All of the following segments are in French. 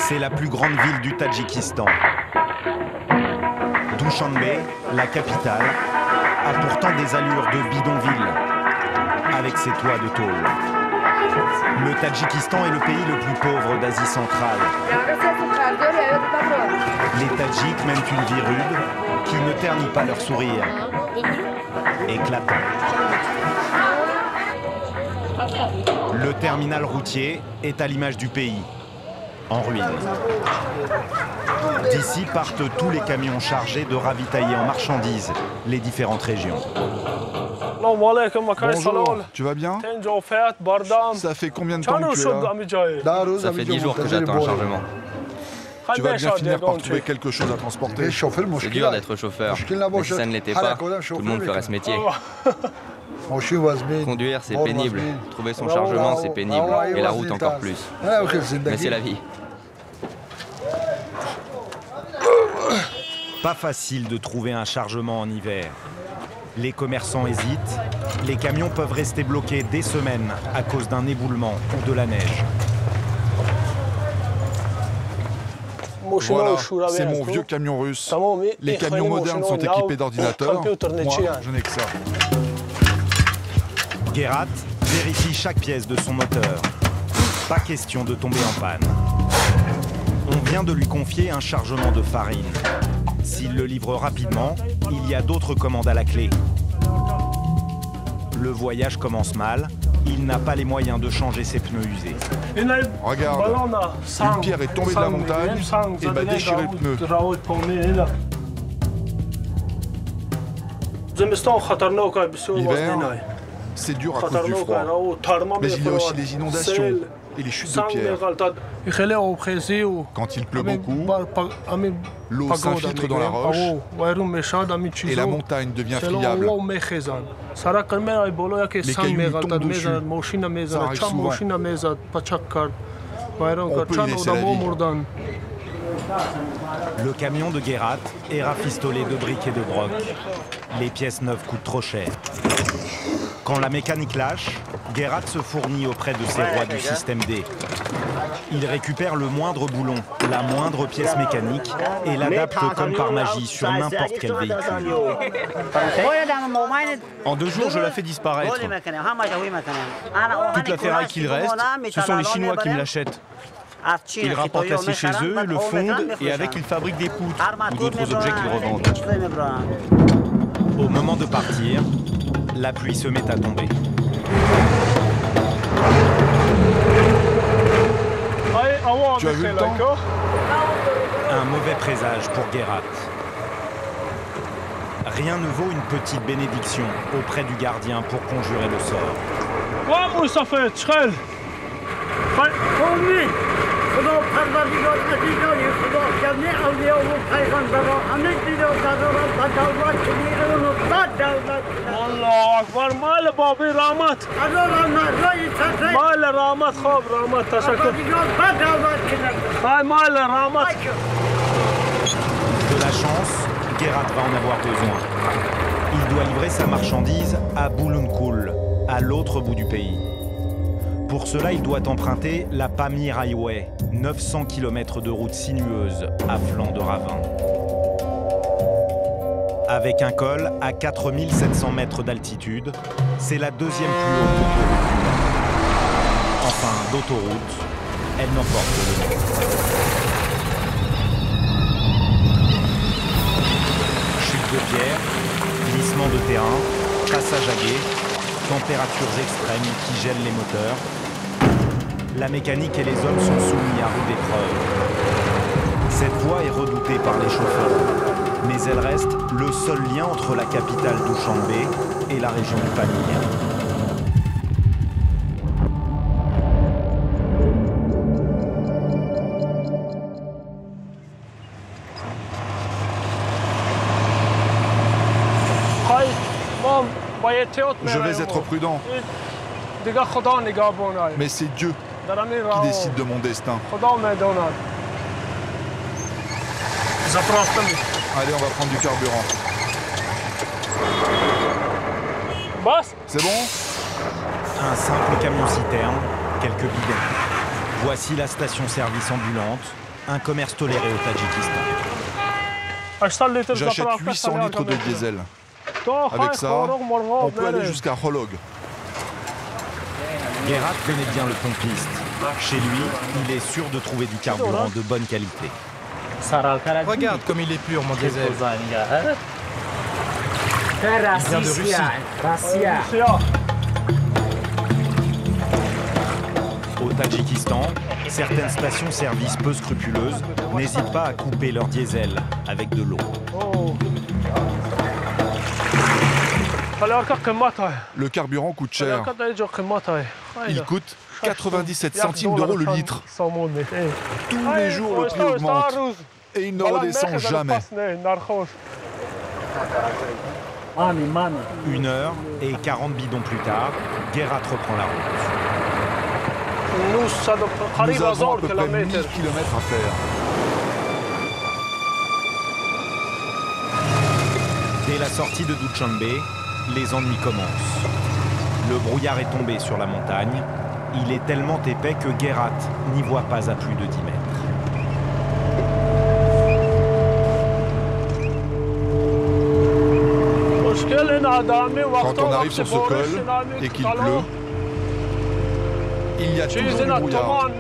C'est la plus grande ville du Tadjikistan. Dushanbe, la capitale, a pourtant des allures de bidonville, avec ses toits de tôle. Le Tadjikistan est le pays le plus pauvre d'Asie centrale. Les Tadjiks mènent une vie rude qui ne ternit pas leur sourire. Éclatant. Le terminal routier est à l'image du pays, en ruine. D'ici partent tous les camions chargés de ravitailler en marchandises les différentes régions. Bonjour, tu vas bien? Ça fait combien de temps que tu es là? Ça fait 10 jours que j'attends un chargement. Tu vas bien finir par trouver quelque chose à transporter. C'est dur d'être chauffeur, mais si ça ne l'était pas, tout le monde ferait ce métier. Conduire, c'est pénible. Trouver son chargement, c'est pénible. Et la route encore plus. Mais c'est la vie. Pas facile de trouver un chargement en hiver. Les commerçants hésitent. Les camions peuvent rester bloqués des semaines à cause d'un éboulement ou de la neige. Voilà, c'est mon vieux camion russe. Les camions modernes sont équipés d'ordinateurs. Moi, je n'ai que ça. Gerhat vérifie chaque pièce de son moteur. Pas question de tomber en panne. On vient de lui confier un chargement de farine. S'il le livre rapidement, il y a d'autres commandes à la clé. Le voyage commence mal. Il n'a pas les moyens de changer ses pneus usés. Regarde, une pierre est tombée de la montagne et m'a déchiré le pneu. L'hiver, c'est dur à cause du froid. Mais il y a aussi les inondations et les chutes de pierre. Quand il pleut beaucoup, l'eau s'infiltre dans la roche et la montagne devient friable. Les cailloux lui tombent dessus. Ça arrive souvent. On peut y laisser la vie. Le camion de Gerhat est rafistolé de briques et de brocs. Les pièces neuves coûtent trop cher. Quand la mécanique lâche, Gerhat se fournit auprès de ses rois du système D. Il récupère le moindre boulon, la moindre pièce mécanique et l'adapte comme par magie sur n'importe quel véhicule. En 2 jours, je la fais disparaître. Toute la ferraille qu'il reste, ce sont les Chinois qui me l'achètent. Ils rapportent l'acier chez eux, le fondent et avec ils fabriquent des poutres ou d'autres objets qu'ils revendent. Au moment de partir, la pluie se met à tomber. Tu as vu le temps? Un mauvais présage pour Gerhat. Rien ne vaut une petite bénédiction auprès du gardien pour conjurer le sort. De la chance, Gerhat va en avoir besoin. Il doit livrer sa marchandise à Bulunkuhl, à l'autre bout du pays. Pour cela, il doit emprunter la Pamir Highway, 900 km de route sinueuse à flanc de ravin. Avec un col à 4700 mètres d'altitude, c'est la deuxième plus haute autoroute du monde. Enfin, d'autoroute, elle n'en porte que le nom. Chute de pierre, glissement de terrain, passage à gué, températures extrêmes qui gèlent les moteurs. La mécanique et les hommes sont soumis à rude épreuve. Cette voie est redoutée par les chauffeurs, mais elle reste le seul lien entre la capitale Dushanbe et la région du Pamir. Je vais être prudent. Mais c'est Dieu qui décide de mon destin. Allez, on va prendre du carburant. C'est bon? Un simple camion-citerne, quelques bidons. Voici la station-service ambulante, un commerce toléré au Tadjikistan. J'achète 800 litres de diesel. Avec ça, on peut aller jusqu'à Kholog. Guérat connaît bien le pompiste. Chez lui, il est sûr de trouver du carburant de bonne qualité. Regarde comme il est pur, mon diesel. Il vient de Russie. Au Tadjikistan, certaines stations-service peu scrupuleuses n'hésitent pas à couper leur diesel avec de l'eau. Le carburant coûte cher. Il coûte 97 centimes d'euros le litre. Tous les jours, le prix augmente. Et il ne redescend jamais. 1 heure et 40 bidons plus tard, Guérat reprend la route. Nous avons à peu près 1000 km à faire. Dès la sortie de Dushanbe, les ennuis commencent. Le brouillard est tombé sur la montagne. Il est tellement épais que Guérat n'y voit pas à plus de 10 mètres. Quand on arrive sur ce col et qu'il pleut, il y a toujours du brouillard.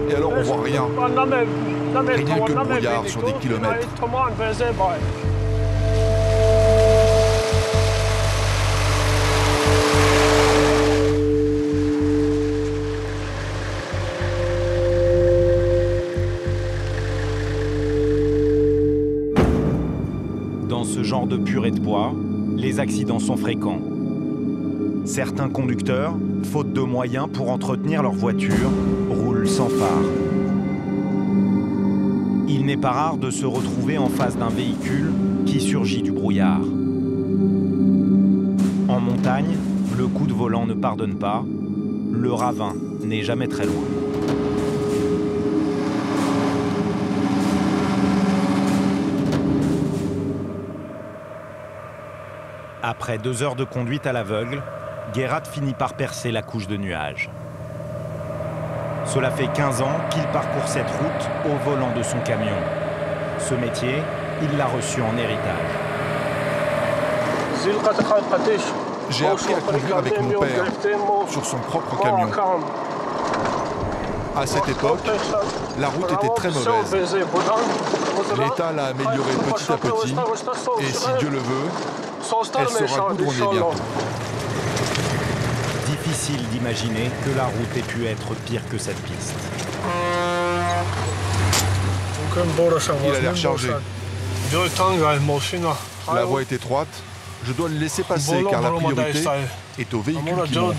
Et alors on voit rien. Rien que le brouillard sur des kilomètres. Dans ce genre de purée de bois, les accidents sont fréquents. Certains conducteurs, faute de moyens pour entretenir leur voiture, roulent sans phare. Il n'est pas rare de se retrouver en face d'un véhicule qui surgit du brouillard. En montagne, le coup de volant ne pardonne pas, le ravin n'est jamais très loin. Après 2 heures de conduite à l'aveugle, Guérat finit par percer la couche de nuages. Cela fait 15 ans qu'il parcourt cette route au volant de son camion. Ce métier, il l'a reçu en héritage. J'ai appris à conduire avec mon père, sur son propre camion. À cette époque, la route était très mauvaise. L'État l'a améliorée petit à petit, et si Dieu le veut, elle sera goudronnée bientôt. Difficile d'imaginer que la route ait pu être pire que cette piste. Il a l'air chargé. La voie est étroite. Je dois le laisser passer car la priorité est au véhicule qui monte.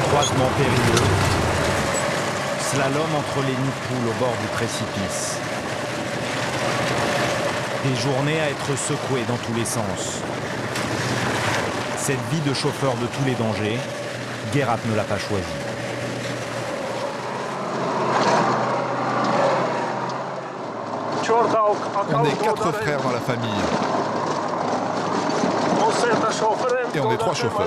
Croisement périlleux. Slalom entre les nids de poules au bord du précipice. Des journées à être secouées dans tous les sens. Cette vie de chauffeur de tous les dangers, Guérat ne l'a pas choisie. On est 4 frères dans la famille. Et on est 3 chauffeurs.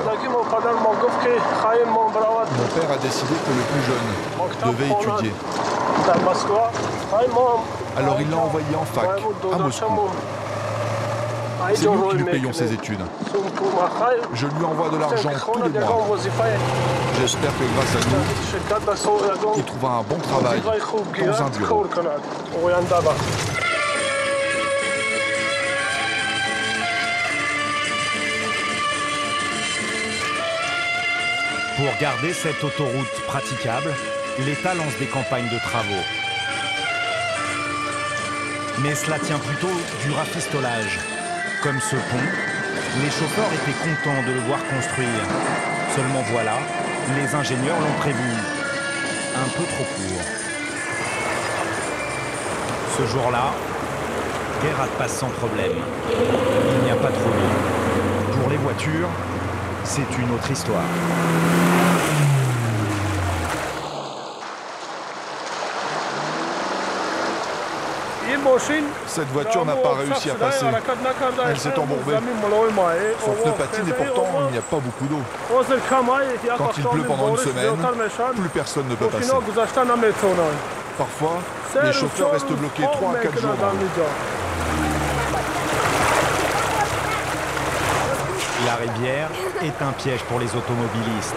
Mon père a décidé que le plus jeune devait étudier. Alors il l'a envoyé en fac, à Moscou. C'est nous qui lui payons ses études. Je lui envoie de l'argent tous les mois. J'espère que grâce à nous, il trouvera un bon travail dans un bureau. Pour garder cette autoroute praticable, l'État lance des campagnes de travaux. Mais cela tient plutôt du rafistolage. Comme ce pont, les chauffeurs étaient contents de le voir construire. Seulement voilà, les ingénieurs l'ont prévu. Un peu trop court. Ce jour-là, Guérat passe sans problème. Il n'y a pas trop d'eau. Pour les voitures, c'est une autre histoire. Cette voiture n'a pas réussi à passer. Elle s'est embourbée. Son pneu patine et pourtant il n'y a pas beaucoup d'eau. Quand il pleut pendant une semaine, plus personne ne peut passer. Parfois, les chauffeurs restent bloqués 3 à 4 jours dans l'eau. La rivière est un piège pour les automobilistes.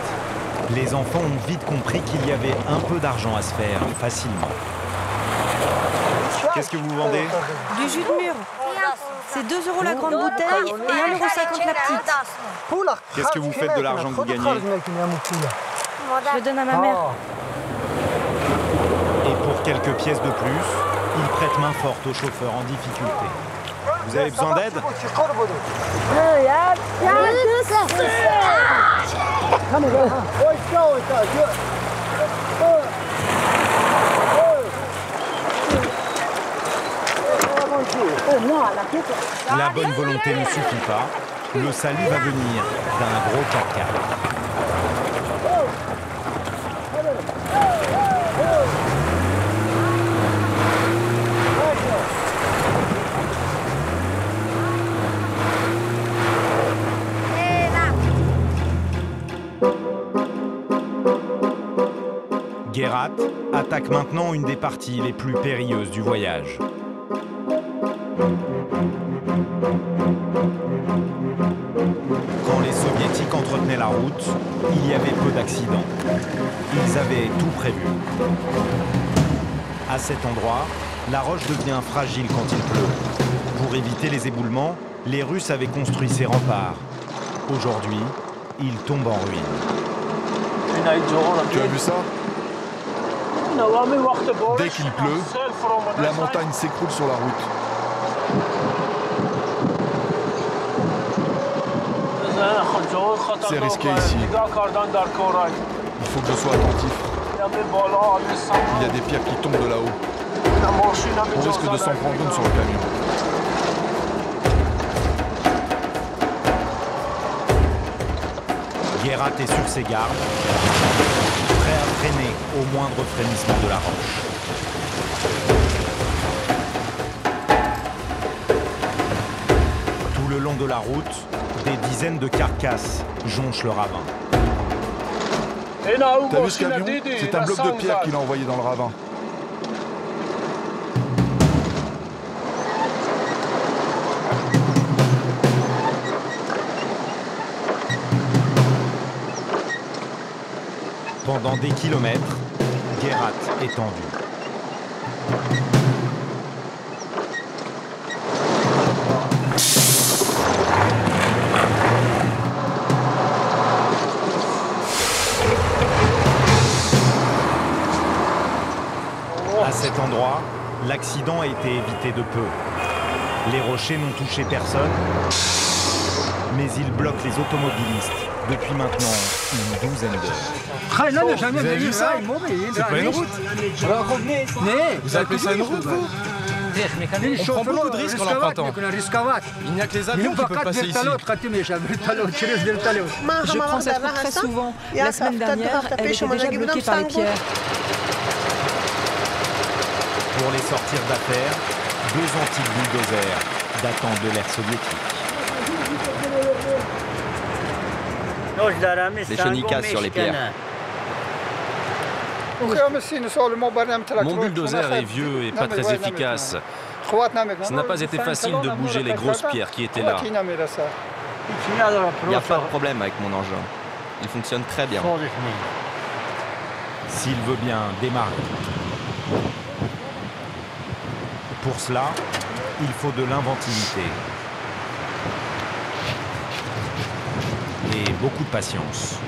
Les enfants ont vite compris qu'il y avait un peu d'argent à se faire facilement. Qu'est-ce que vous vendez? Du jus de mûre. C'est 2 € la grande bouteille et 1,50 € la petite. Qu'est-ce que vous faites de l'argent que vous gagnez? Je le donne à ma mère. Et pour quelques pièces de plus, il prête main forte aux chauffeurs en difficulté. Vous avez besoin d'aide? La bonne volonté ne suffit pas. Le salut va venir d'un gros 4x4. Gerhat attaque maintenant une des parties les plus périlleuses du voyage. Quand les Soviétiques entretenaient la route, il y avait peu d'accidents. Ils avaient tout prévu. À cet endroit, la roche devient fragile quand il pleut. Pour éviter les éboulements, les Russes avaient construit ces remparts. Aujourd'hui, ils tombent en ruine. Tu as vu ça? Dès qu'il pleut, la montagne s'écroule sur la route. C'est risqué ici. Il faut que je sois attentif. Il y a des pierres qui tombent de là-haut. On risque de s'en prendre une sur le camion. Gerhat est sur ses gardes, prêt à freiner au moindre frémissement de la roche. Tout le long de la route, des dizaines de carcasses jonchent le ravin. T'as vu ce camion? C'est un bloc de pierre qu'il a envoyé dans le ravin. Pendant des kilomètres, Gerhat est tendu. À cet endroit, l'accident a été évité de peu. Les rochers n'ont touché personne, mais ils bloquent les automobilistes depuis maintenant une douzaine d'heures. Vous avez vu ça? C'est pas une route. Vous appelez ça une route, vous? On prend beaucoup de risques en l'empruntant. Il n'y a que les avions qui peuvent passer ici. Je prends cette route très souvent. La semaine dernière, elle était déjà bloquée par les pierres. Pour les sortir d'affaire, 2 antiques bulldozers datant de l'ère soviétique. Des chenilles cassent sur les pierres. Mon bulldozer est vieux et pas très efficace. Ça n'a pas été facile de bouger les grosses pierres qui étaient là. Il n'y a pas de problème avec mon engin. Il fonctionne très bien. S'il veut bien démarrer. Pour cela, il faut de l'inventivité. Et beaucoup de patience.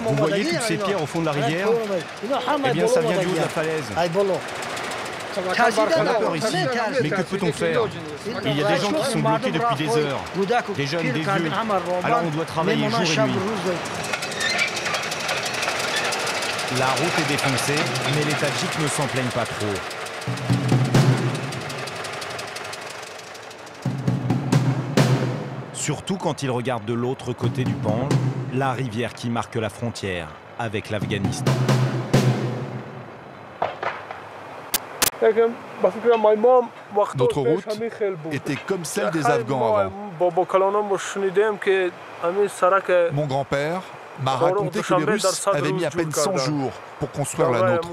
Vous voyez toutes ces pierres au fond de la rivière? Eh bien, ça vient du haut de la falaise. On a peur ici, mais que peut-on faire? Il y a des gens qui sont bloqués depuis des heures, des jeunes, des vieux. Alors on doit travailler jour et nuit. La route est défoncée, mais les Tadjiks ne s'en plaignent pas trop. Surtout quand ils regardent de l'autre côté du Pange, la rivière qui marque la frontière avec l'Afghanistan. Notre route était comme celle des Afghans avant. Mon grand-père m'a raconté que les Russes avaient mis à peine 100 jours pour construire la nôtre.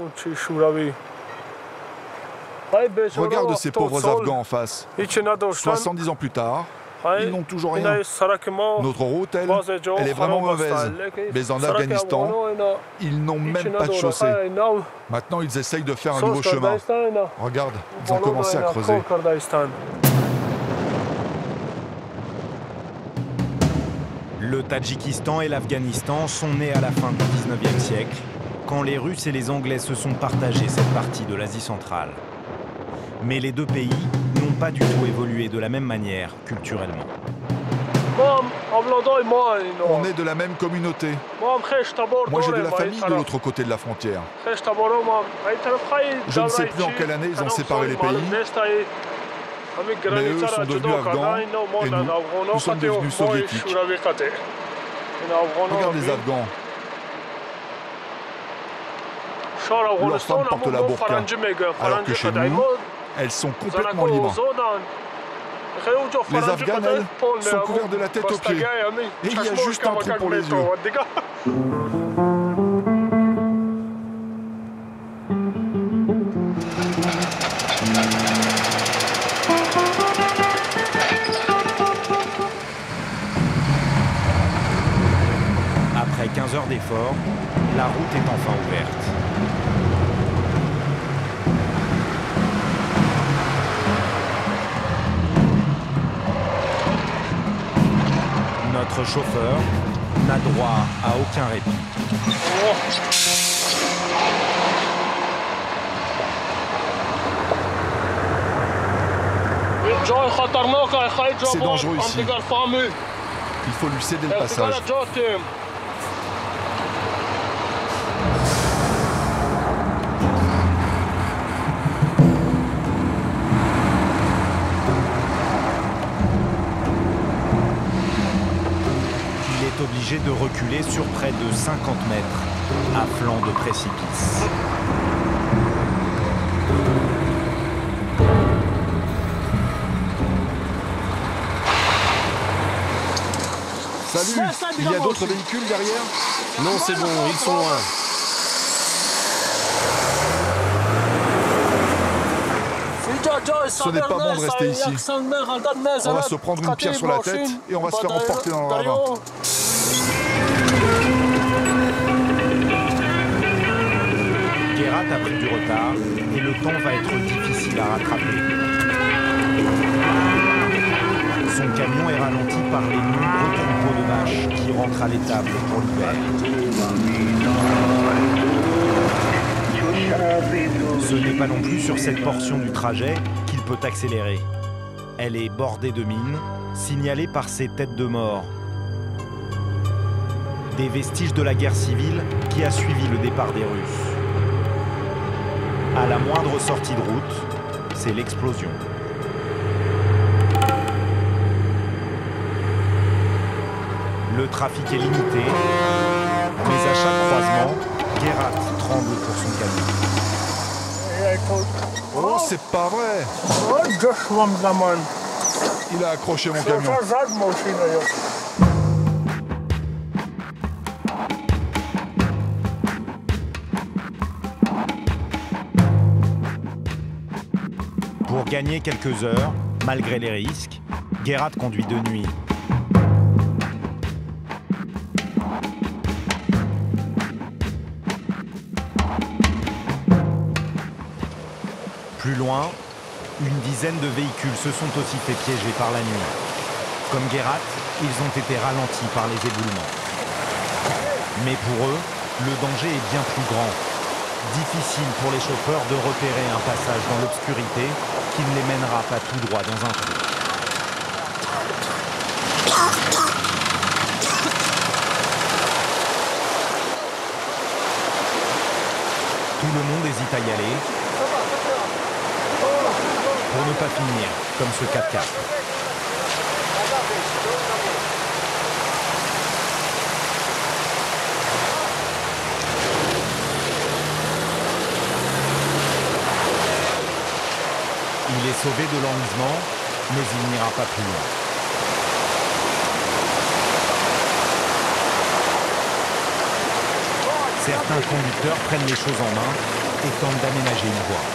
Regarde ces pauvres Afghans en face. 70 ans plus tard, ils n'ont toujours rien. Notre route, elle est vraiment mauvaise. Mais en Afghanistan, ils n'ont même pas de chaussée. Maintenant, ils essayent de faire un nouveau chemin. Regarde, ils ont commencé à creuser. Le Tadjikistan et l'Afghanistan sont nés à la fin du 19e siècle, quand les Russes et les Anglais se sont partagés cette partie de l'Asie centrale. Mais les deux pays n'ont pas du tout évolué de la même manière culturellement. On est de la même communauté. Moi, j'ai de la famille de l'autre côté de la frontière. Je ne sais plus en quelle année ils ont séparé les pays, mais eux sont devenus afghans et nous sommes devenus soviétiques. Regarde les Afghans. Leurs femmes portent la burqa, alors que chez nous, elles sont complètement libres. Les Afghanes, elles, sont couvertes de la tête aux pieds. Et il y a juste un trou pour les yeux. Après 15 heures d'effort, la route est enfin ouverte. Notre chauffeur n'a droit à aucun répit. C'est dangereux ici. Il faut lui céder le passage. Obligé de reculer sur près de 50 mètres à flanc de précipice. Salut, il y a d'autres véhicules derrière? Non, c'est bon, ils sont loin. Ce n'est pas bon de rester ici. On va se prendre une pierre sur la tête et on va se faire emporter dans le ravin. Guérat a pris du retard et le temps va être difficile à rattraper. Son camion est ralenti par les nombreux troupeaux de vaches qui rentrent à l'étable pour l'hiver. Ce n'est pas non plus sur cette portion du trajet qu'il peut accélérer. Elle est bordée de mines, signalée par ces têtes de mort. Des vestiges de la guerre civile qui a suivi le départ des Russes. À la moindre sortie de route, c'est l'explosion. Le trafic est limité, mais à chaque croisement, Guérat tremble pour son camion. Oh, c'est pas vrai! Il a accroché mon camion. Pour gagner quelques heures, malgré les risques, Guérat conduit de nuit. Plus loin, une dizaine de véhicules se sont aussi fait piéger par la nuit. Comme Guérat, ils ont été ralentis par les éboulements. Mais pour eux, le danger est bien plus grand. Difficile pour les chauffeurs de repérer un passage dans l'obscurité qui ne les mènera pas tout droit dans un trou. Tout le monde hésite à y aller pour ne pas finir comme ce 4x4. Il est sauvé de l'enlisement, mais il n'ira pas plus loin. Certains conducteurs prennent les choses en main et tentent d'aménager une voie.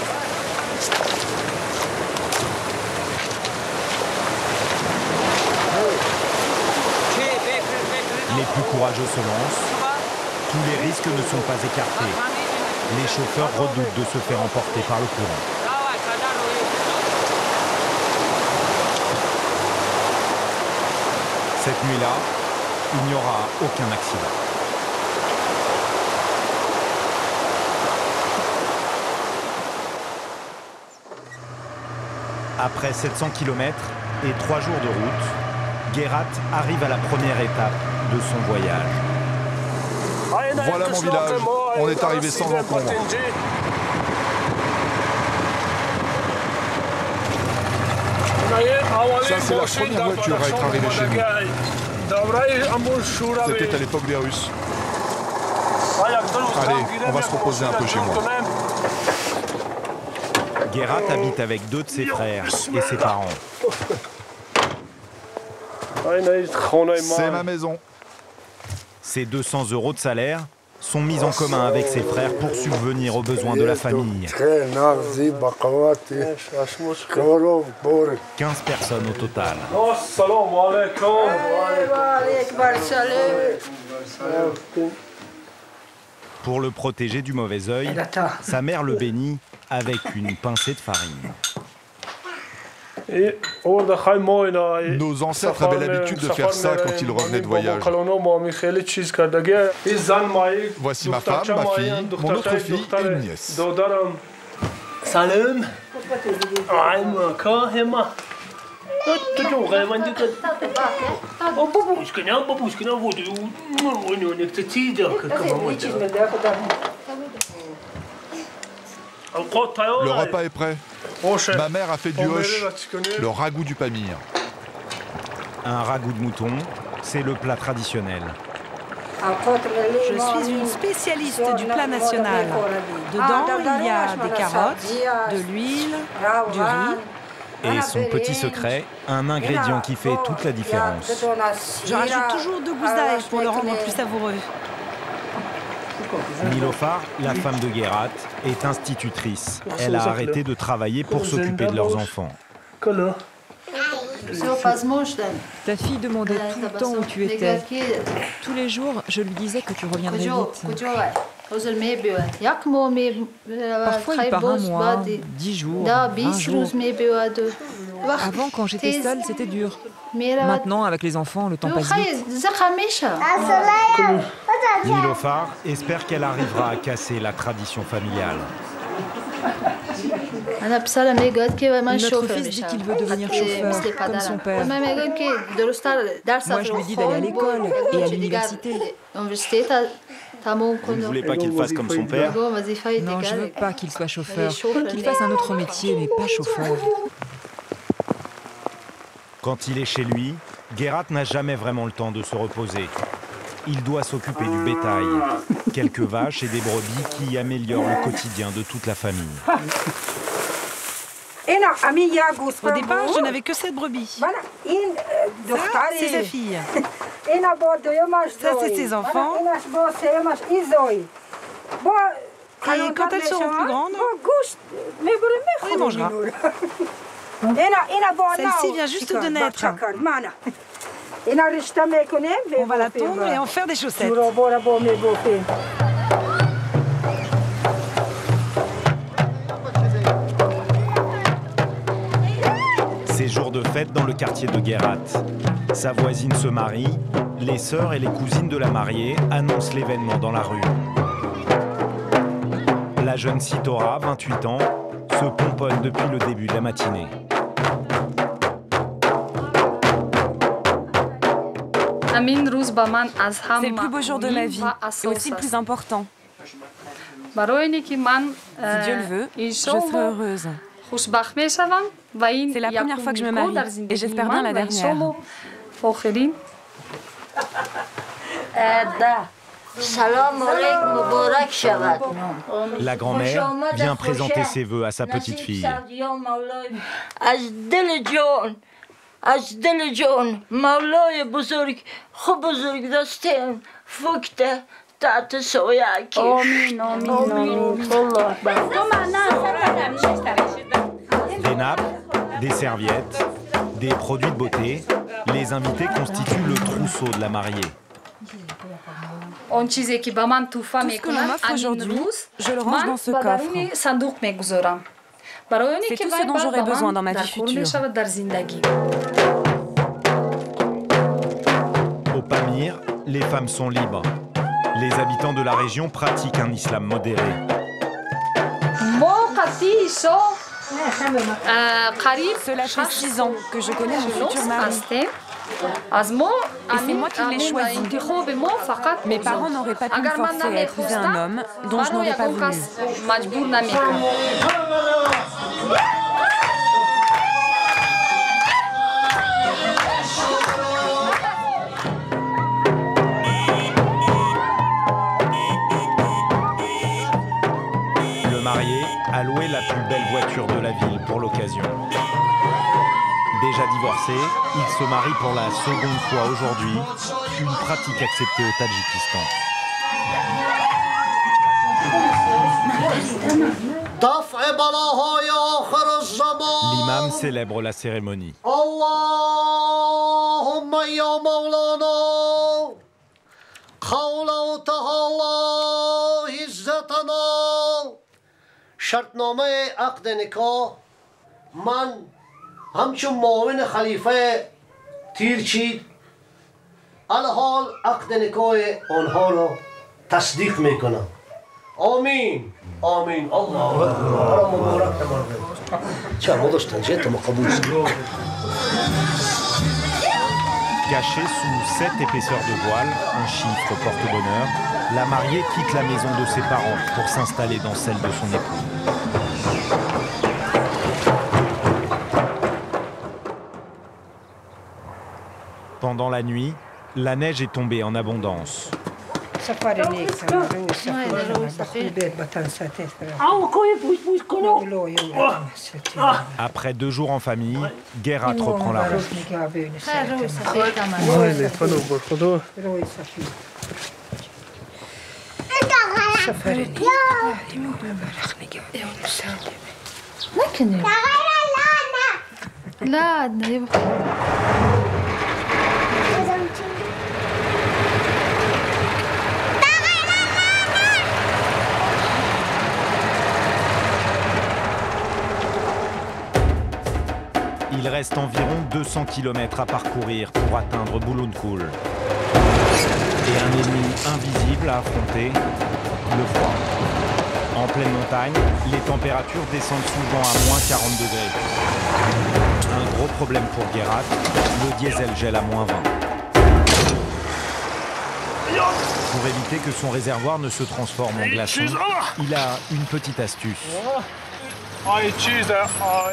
Les plus courageux se lancent. Tous les risques ne sont pas écartés. Les chauffeurs redoutent de se faire emporter par le courant. Cette nuit-là, il n'y aura aucun accident. Après 700 km et 3 jours de route, Gerhard arrive à la première étape de son voyage. Voilà mon village, on est arrivé sans encombre. Ça, c'est la première voiture à être arrivée chez nous. C'était à l'époque des Russes. Allez, on va se reposer un peu chez moi. Gerhard habite avec 2 de ses frères et ses parents. C'est ma maison. Ses 200 € de salaire sont mis en commun avec ses frères pour subvenir aux besoins de la famille. 15 personnes au total. Pour le protéger du mauvais œil, sa mère le bénit avec une pincée de farine. Nos ancêtres avaient l'habitude de faire ça quand ils revenaient de voyage. Voici ma femme, ma fille, mon autre fille et une nièce. Salam. Le repas est prêt. Ma mère a fait du hoche, le ragoût du pamir. Un ragoût de mouton, c'est le plat traditionnel. Je suis une spécialiste du plat national. Dedans, il y a des carottes, de l'huile, du riz. Et son petit secret, un ingrédient qui fait toute la différence. Je rajoute toujours 2 gousses d'ail pour le rendre plus savoureux. Nilofar, la femme de Gerhard, est institutrice. Elle a arrêté de travailler pour s'occuper de leurs enfants. Ta fille demandait tout le temps où tu étais. Tous les jours, je lui disais que tu reviendrais vite. Parfois, il part un mois, 10 jours, 20 jours. Avant, quand j'étais seule, c'était dur. Maintenant, avec les enfants, le temps passe vite. Nilofar espère qu'elle arrivera à casser la tradition familiale. Notre fils dit qu'il veut devenir chauffeur, comme son père. Moi, je lui dis d'aller à l'école et à l'université. Vous ne voulez pas qu'il fasse comme son père? Non, je ne veux pas qu'il soit chauffeur. Qu'il fasse un autre métier, mais pas chauffeur. Quand il est chez lui, Gerhard n'a jamais vraiment le temps de se reposer. Il doit s'occuper du bétail, quelques vaches et des brebis qui améliorent le quotidien de toute la famille. Au départ, je n'avais que 7 brebis. Ça, c'est sa fille. Ça, c'est ses enfants. Et quand elles seront plus grandes, on les mangera. Celle-ci vient juste de naître. On va la tondre et en faire des chaussettes. C'est jour de fête dans le quartier de Gerhard. Sa voisine se marie, les sœurs et les cousines de la mariée annoncent l'événement dans la rue. La jeune Sitora, 28 ans, se pomponne depuis le début de la matinée. C'est le plus beau jour de ma vie et aussi le plus important. Si Dieu le veut, je serai heureuse. C'est la première fois que je me marie et j'espère bien la dernière. La grand-mère vient présenter ses vœux à sa petite fille. Des nappes, des serviettes, des produits de beauté, les invités constituent le trousseau de la mariée. Tout ce que l'on m'offre aujourd'hui, je le range dans ce coffre. C'est tout ce dont j'aurai besoin dans ma vie future. Au Pamir, les femmes sont libres. Les habitants de la région pratiquent un islam modéré. Cela fait 6 ans que je connais mon futur mari. Et c'est moi qui l'ai choisi. Mes parents n'auraient pas pu me forcer à épouser un homme dont je n'aurais pas voulu. Le marié a loué la plus belle voiture de la ville pour l'occasion. Déjà divorcé, il se marie pour la seconde fois aujourd'hui, une pratique acceptée au Tadjikistan. L'imam célèbre la cérémonie. همچون معاون خلیفه تیر چید الحال عقد نکاح آنها را تصدیق میکنم آمین آمین الله اکبر مبارک تمام چه ما داشتن جه تو قبول Cachée sous 7 épaisseurs de voile, un chiffre porte-bonheur, la mariée quitte la maison de ses parents pour s'installer dans celle de son époux. Pendant la nuit, la neige est tombée en abondance. Après 2 jours en famille, Guérat reprend la route. Il reste environ 200 km à parcourir pour atteindre Bulunkuhl. Et un ennemi invisible à affronter, le froid. En pleine montagne, les températures descendent souvent à moins 40 degrés. Un gros problème pour Guérat, le diesel gèle à moins 20. Pour éviter que son réservoir ne se transforme en glaçon, il a une petite astuce.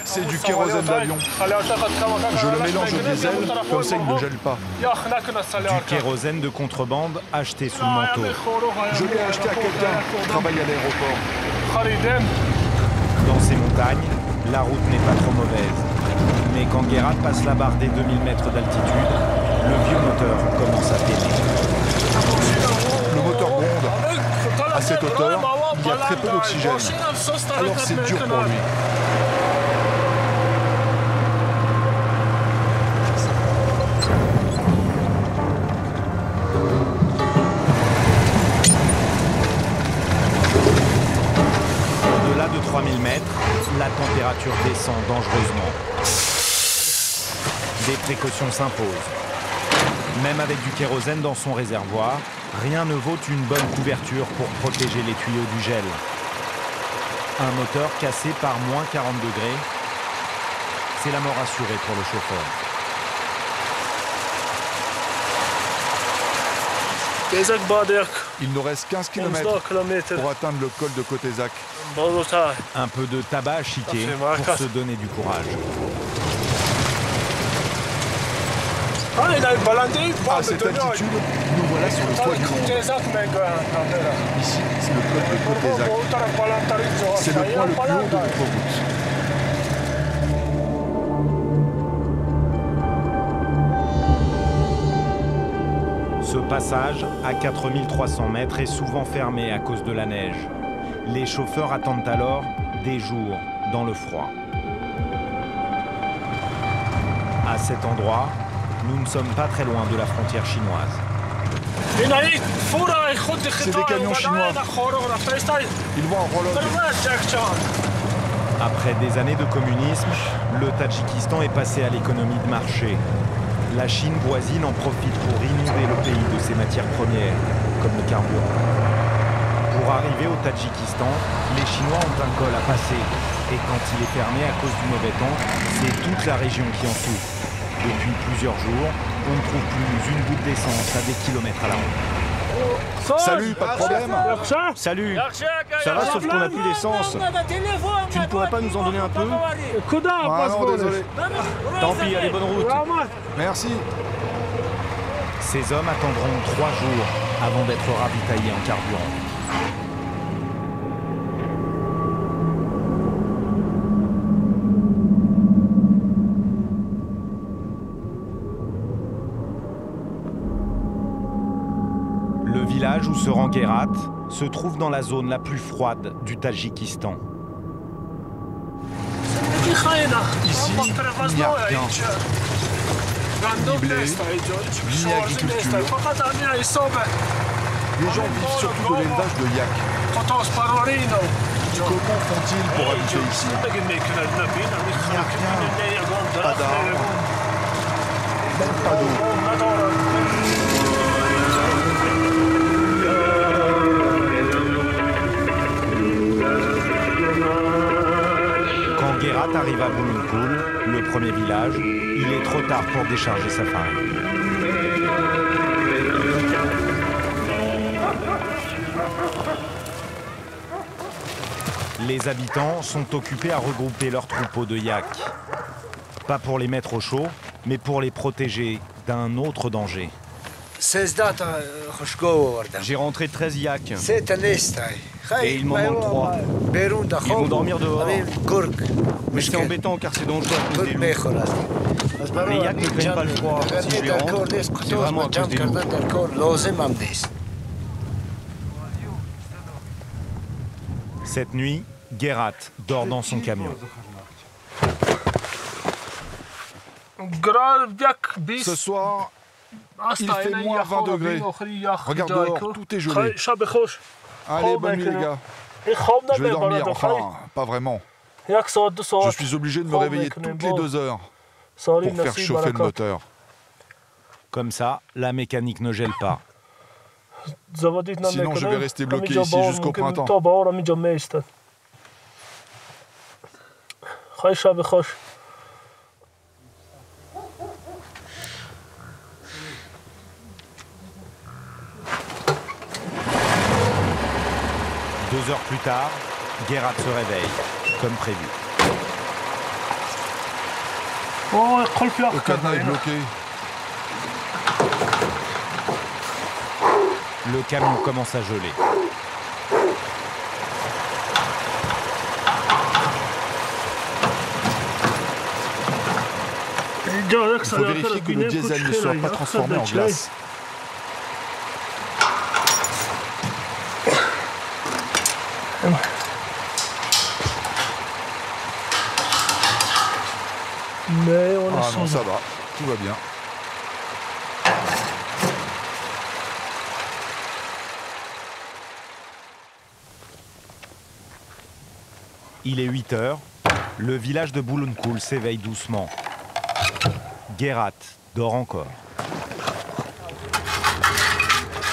C'est du kérosène d'avion. Je le mélange au diesel, comme ça il ne gèle pas. Du kérosène de contrebande acheté sous le manteau. Je l'ai acheté à quelqu'un qui travaille à l'aéroport. Dans ces montagnes, la route n'est pas trop mauvaise. Mais quand Guérat passe la barre des 2000 mètres d'altitude, le vieux moteur commence à peiner. Le moteur gronde. À cette hauteur, il y a très peu d'oxygène. Alors c'est dur pour lui. Au-delà de 3000 mètres, la température descend dangereusement. Des précautions s'imposent. Même avec du kérosène dans son réservoir, rien ne vaut une bonne couverture pour protéger les tuyaux du gel. Un moteur cassé par moins 40 degrés. C'est la mort assurée pour le chauffeur. Il nous reste 15 km pour atteindre le col de Kotezak. Un peu de tabac à chiquer pour se donner du courage. À cette altitude, nous voilà sur le toit du monde. Ici, c'est le col de Kotezak. C'est le point le plus haut de notre route. Ce passage, à 4300 mètres, est souvent fermé à cause de la neige. Les chauffeurs attendent alors des jours dans le froid. À cet endroit, nous ne sommes pas très loin de la frontière chinoise. C'est des camions chinois. Ils vont en roll-up. Après des années de communisme, le Tadjikistan est passé à l'économie de marché. La Chine voisine en profite pour inonder le pays de ses matières premières, comme le carburant. Pour arriver au Tadjikistan, les Chinois ont un col à passer. Et quand il est fermé à cause du mauvais temps, c'est toute la région qui en souffre. Depuis plusieurs jours, on ne trouve plus une goutte d'essence à des kilomètres à la ronde. Salut, pas de problème. Salut. Ça va, sauf qu'on n'a plus d'essence. Tu ne pourrais pas nous en donner un peu? Ah non, désolé. Tant pis, allez, bonne route. Merci. Ces hommes attendront 3 jours avant d'être ravitaillés en carburant. Le village où se rend Guérat se trouve dans la zone la plus froide du Tadjikistan. Ici, il n'y a rien. Ni blé, ni agriculture. Les gens vivent surtout de l'élevage de yak. Comment font-ils pour habiter ici? Il n'y a rien. Pas d'arbres. Même pas d'eau. Quand Guérat arrive à Boulounkoul, le premier village, il est trop tard pour décharger sa farine. Les habitants sont occupés à regrouper leurs troupeaux de yak. Pas pour les mettre au chaud, mais pour les protéger d'un autre danger. J'ai rentré 13 yaks. Et il m'en manque 3. Ils vont dormir dehors. Mais c'est embêtant car c'est dangereux à cause des loups. Les yaks ne craignent pas le froid. Si je les rentre, c'est vraiment à cause des loups. Cette nuit, Guérat dort dans son camion. Ce soir, il fait moins 20 degrés. Regarde dehors, tout est gelé. Allez, bonne nuit les gars. Je vais dormir, enfin, pas vraiment. Je suis obligé de me réveiller toutes les 2 heures pour faire chauffer le moteur. Comme ça, la mécanique ne gèle pas. Sinon, je vais rester bloqué ici jusqu'au printemps. 2 heures plus tard, Guérat se réveille, comme prévu. Le cadenas est bloqué. Le camion commence à geler. Il faut vérifier que le diesel ne soit pas transformé en glace. Ah non, ça va, tout va bien. Il est 8 heures. Le village de Boulounkoul s'éveille doucement. Guérat dort encore.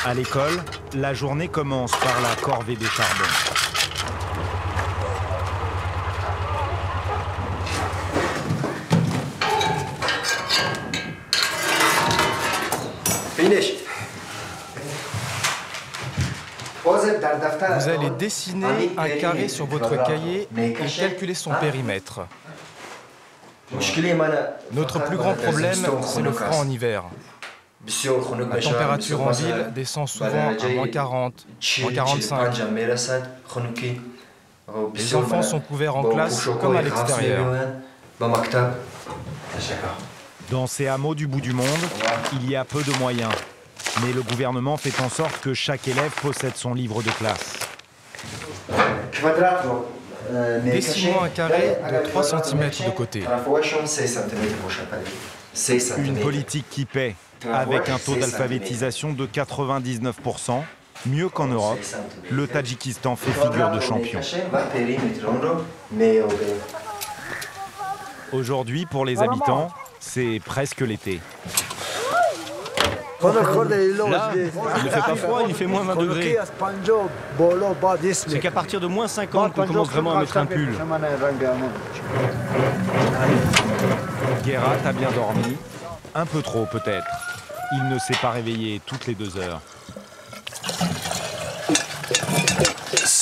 À l'école, la journée commence par la corvée des charbons. Vous allez dessiner un carré sur votre cahier et calculer son périmètre. Notre plus grand problème, c'est le froid en hiver. La température en ville descend souvent à moins 40, moins 45. Les enfants sont couverts en classe comme à l'extérieur. Dans ces hameaux du bout du monde, il y a peu de moyens. Mais le gouvernement fait en sorte que chaque élève possède son livre de classe. Dessinez-moi un carré de 3 cm de côté. Une politique qui paie, avec un taux d'alphabétisation de 99%. Mieux qu'en Europe, le Tadjikistan fait figure de champion. Aujourd'hui, pour les habitants, c'est presque l'été. Là, il ne fait pas froid, il fait moins 20 degrés. C'est qu'à partir de moins 50 qu'on commence vraiment à mettre un pull. Guérat a bien dormi, un peu trop peut-être. Il ne s'est pas réveillé toutes les 2 heures.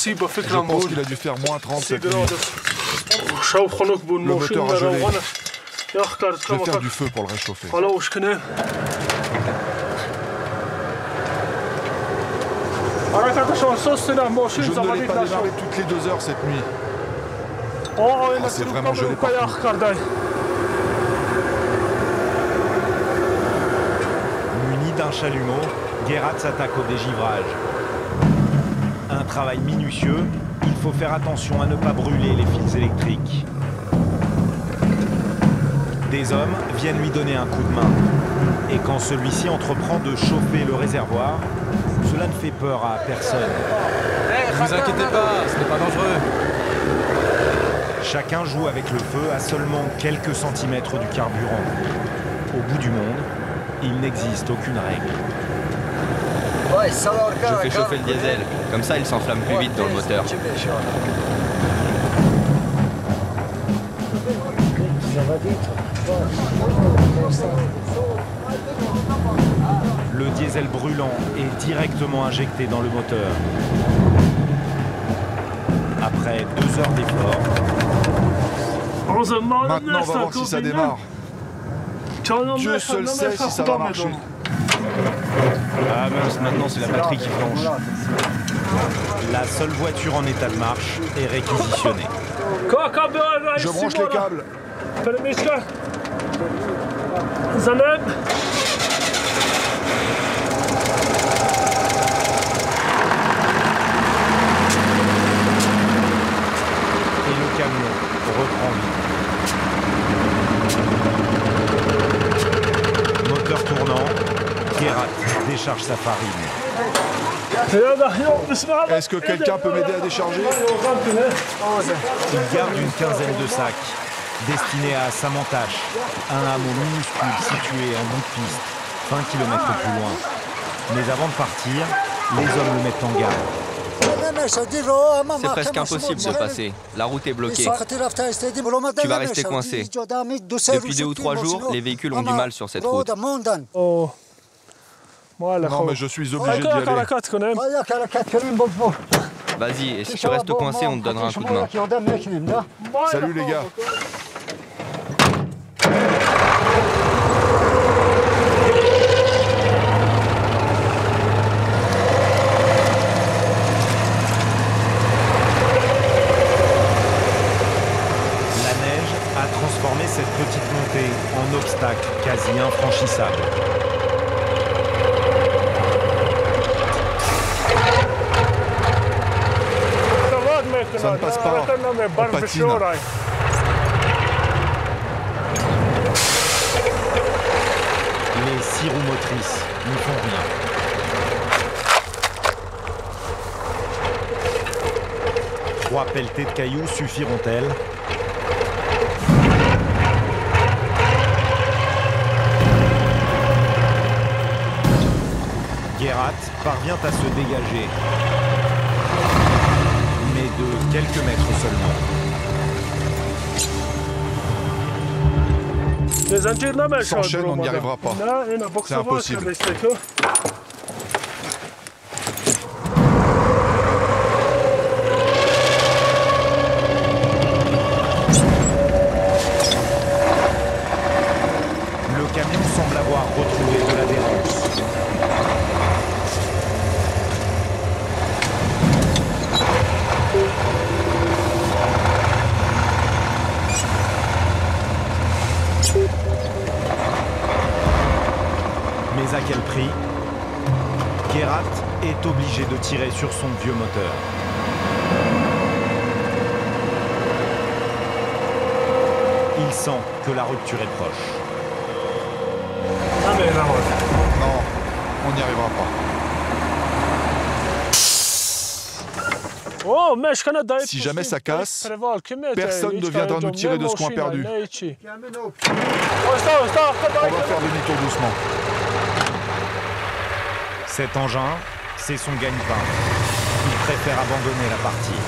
Je pense qu'il a dû faire moins 30 cette nuit. Le moteur a gelé. Je vais faire du feu pour le réchauffer. Je ne l'ai pas démarré toutes les 2 heures cette nuit. Oh, c'est vraiment gelé partout. Muni d'un chalumeau, Guérat s'attaque au dégivrage. Un travail minutieux, il faut faire attention à ne pas brûler les fils électriques. Des hommes viennent lui donner un coup de main. Et quand celui-ci entreprend de chauffer le réservoir, cela ne fait peur à personne. Ne vous inquiétez pas, ce n'est pas dangereux. Chacun joue avec le feu à seulement quelques centimètres du carburant. Au bout du monde, il n'existe aucune règle. Je fais chauffer le diesel, comme ça il s'enflamme plus vite dans le moteur. Le diesel brûlant est directement injecté dans le moteur. Après 2 heures d'effort, Maintenant, on va voir si ça démarre. Dieu seul sait si ça va marcher. Ah mince, maintenant c'est la batterie qui flanche. La seule voiture en état de marche est réquisitionnée. Je branche les câbles. Et le camion reprend vie. Moteur tournant, Guérat décharge sa farine. Est-ce que quelqu'un peut m'aider à décharger? Il garde une quinzaine de sacs, destinés à Samantache, un hameau minuscule situé en bout de piste, 20 km plus loin. Mais avant de partir, les hommes le mettent en garde. C'est presque impossible de passer. La route est bloquée. Tu vas rester coincé. Depuis 2 ou 3 jours, les véhicules ont du mal sur cette route. Non, mais je suis obligé d'y aller. Vas-y, et si tu restes coincé, on te donnera un coup de main. Salut les gars. La neige a transformé cette petite montée en obstacle quasi infranchissable. Ça ne passe pas. On patine. Les 6 roues motrices ne font rien. Trois pelletées de cailloux suffiront-elles? Guérat parvient à se dégager, mais de quelques mètres seulement. Sans chaîne, on n'y arrivera pas. C'est impossible. Mais à quel prix? Gerhard est obligé de tirer sur son vieux moteur. Il sent que la rupture est proche. Non, on n'y arrivera pas. Si jamais ça casse, personne ne viendra nous tirer de ce coin perdu. On va faire demi-tour doucement. Cet engin, c'est son gagne-pain. Il préfère abandonner la partie.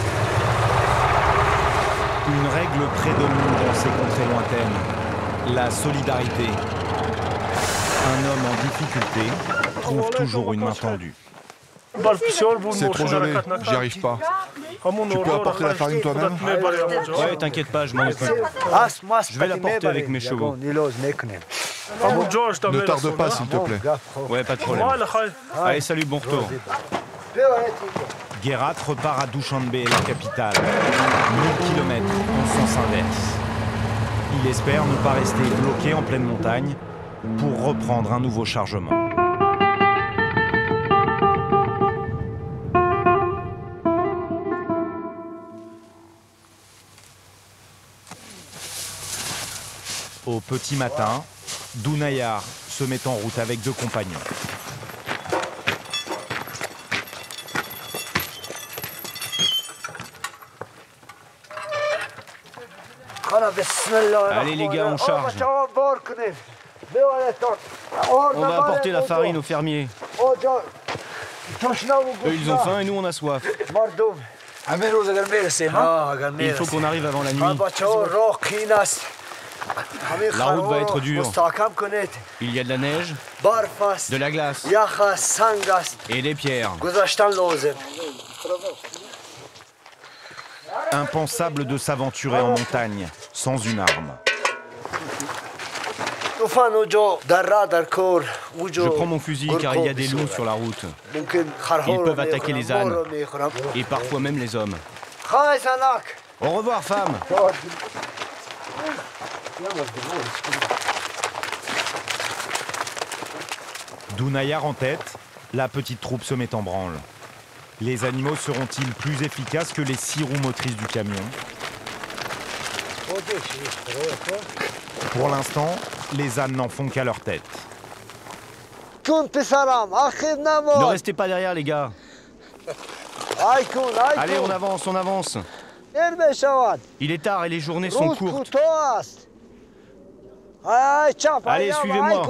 Une règle prédomine dans ces contrées lointaines, la solidarité. Un homme en difficulté trouve toujours une main tendue. C'est trop gelé, j'y arrive pas. Tu peux apporter la farine toi-même? Ouais, t'inquiète pas, je m'en occupe. Je vais la porter avec mes chevaux. Ne tarde pas, s'il te plaît. Ouais, pas de problème. Allez, salut, bon retour. Gerhard repart à Dushanbe, la capitale. 1000 km en sens inverse. Il espère ne pas rester bloqué en pleine montagne pour reprendre un nouveau chargement. Au petit matin, Dunayar se met en route avec 2 compagnons. Allez les gars, on charge. On va apporter la farine aux fermiers. Eux, ils ont faim et nous, on a soif. Il faut qu'on arrive avant la nuit. La route va être dure. Il y a de la neige, de la glace et des pierres. Impensable de s'aventurer en montagne sans une arme. Je prends mon fusil car il y a des loups sur la route. Ils peuvent attaquer les ânes et parfois même les hommes. Au revoir, femme. Dunayar en tête, la petite troupe se met en branle. Les animaux seront-ils plus efficaces que les 6 roues motrices du camion? Pour l'instant, les ânes n'en font qu'à leur tête. Ne restez pas derrière, les gars. Allez, on avance, on avance. Il est tard et les journées sont courtes. Allez, suivez-moi.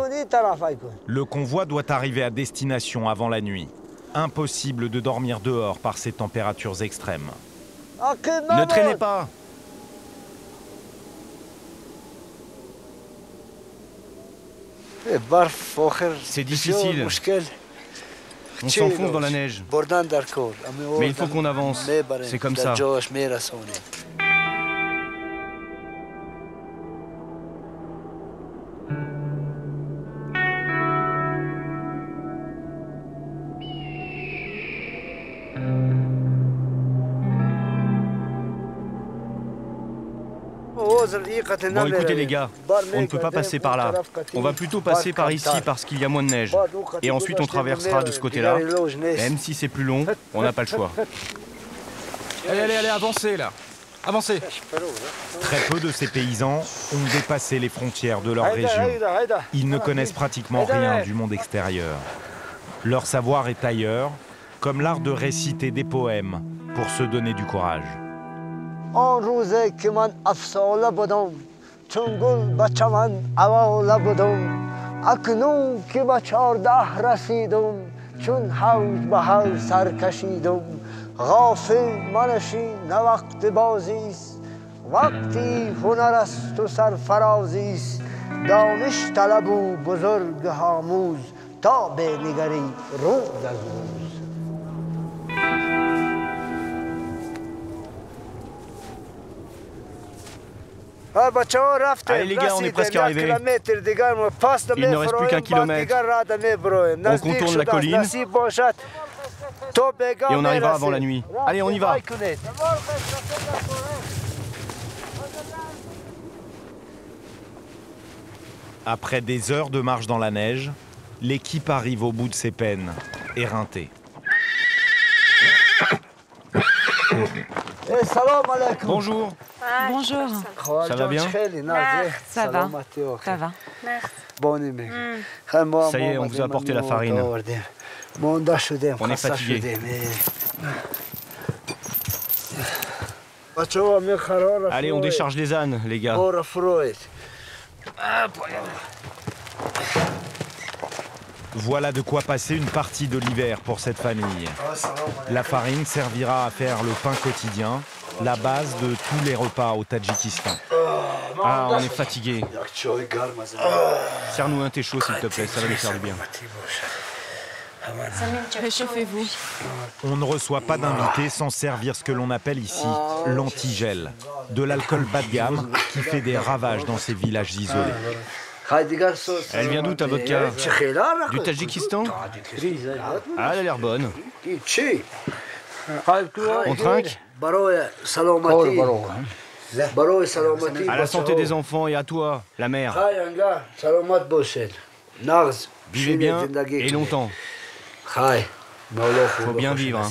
Le convoi doit arriver à destination avant la nuit. Impossible de dormir dehors par ces températures extrêmes. Ne traînez pas. C'est difficile. On s'enfonce dans la neige. Mais il faut qu'on avance. C'est comme ça. Bon, écoutez les gars, on ne peut pas passer par là. On va plutôt passer par ici parce qu'il y a moins de neige. Et ensuite on traversera de ce côté-là. Même si c'est plus long, on n'a pas le choix. Allez, allez, allez, avancez là. Avancez. Très peu de ces paysans ont dépassé les frontières de leur région. Ils ne connaissent pratiquement rien du monde extérieur. Leur savoir est ailleurs, comme l'art de réciter des poèmes pour se donner du courage. آن روزه که من افسانه بودم چون گل به چمن اواله بودم اکنون که به 14 رسیدم چون حوض به حوض سر کشیدم غافل منشین نه وقت بازی است وقتی هنر است و سرفرازی است دانش طلب و بزرگ آموز تا بنگری روز از روز. Allez les gars, on est presque arrivés. Il ne reste plus qu'1 kilomètre. On contourne la colline et on arrivera avant la nuit. Allez, on y va. Après des heures de marche dans la neige, L'équipe arrive au bout de ses peines, éreintée. Bonjour. Bonjour. Ça va bien? Ça va. Ça va. Ça y est, on vous a apporté la farine. On est fatigué. Allez, on décharge les ânes, les gars. Voilà de quoi passer une partie de l'hiver pour cette famille. La farine servira à faire le pain quotidien, la base de tous les repas au Tadjikistan. Ah, on est fatigué. Serre-nous un thé chaud, s'il te plaît, ça va nous faire du bien. Réchauffez-vous. On ne reçoit pas d'invités sans servir ce que l'on appelle ici l'antigel, de l'alcool bas de gamme qui fait des ravages dans ces villages isolés. Elle vient d'où ta vodka? Du Tadjikistan? Ah, elle a l'air bonne. On trinque? À la santé des enfants et à toi, la mère. Vivez bien et longtemps. Faut bien vivre. Hein.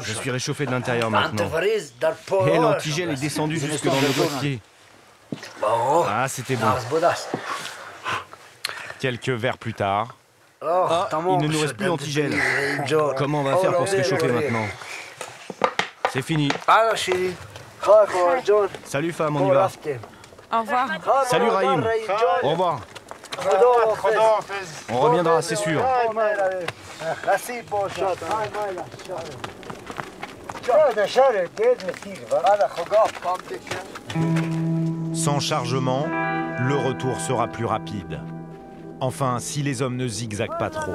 Je suis réchauffé de l'intérieur maintenant. Et l'antigel est descendu jusque dans nos doigts de pied. Ah, c'était bon. Quelques verres plus tard. Ah, il ne nous reste plus d'antigel. Comment on va faire pour se réchauffer maintenant? C'est fini. Salut femme, on y va. Au revoir. Salut Raïm. Au revoir. On reviendra, c'est sûr. Sans chargement, le retour sera plus rapide. Enfin, si les hommes ne zigzaguent pas trop.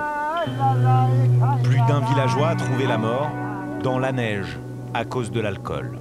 Plus d'un villageois a trouvé la mort dans la neige à cause de l'alcool.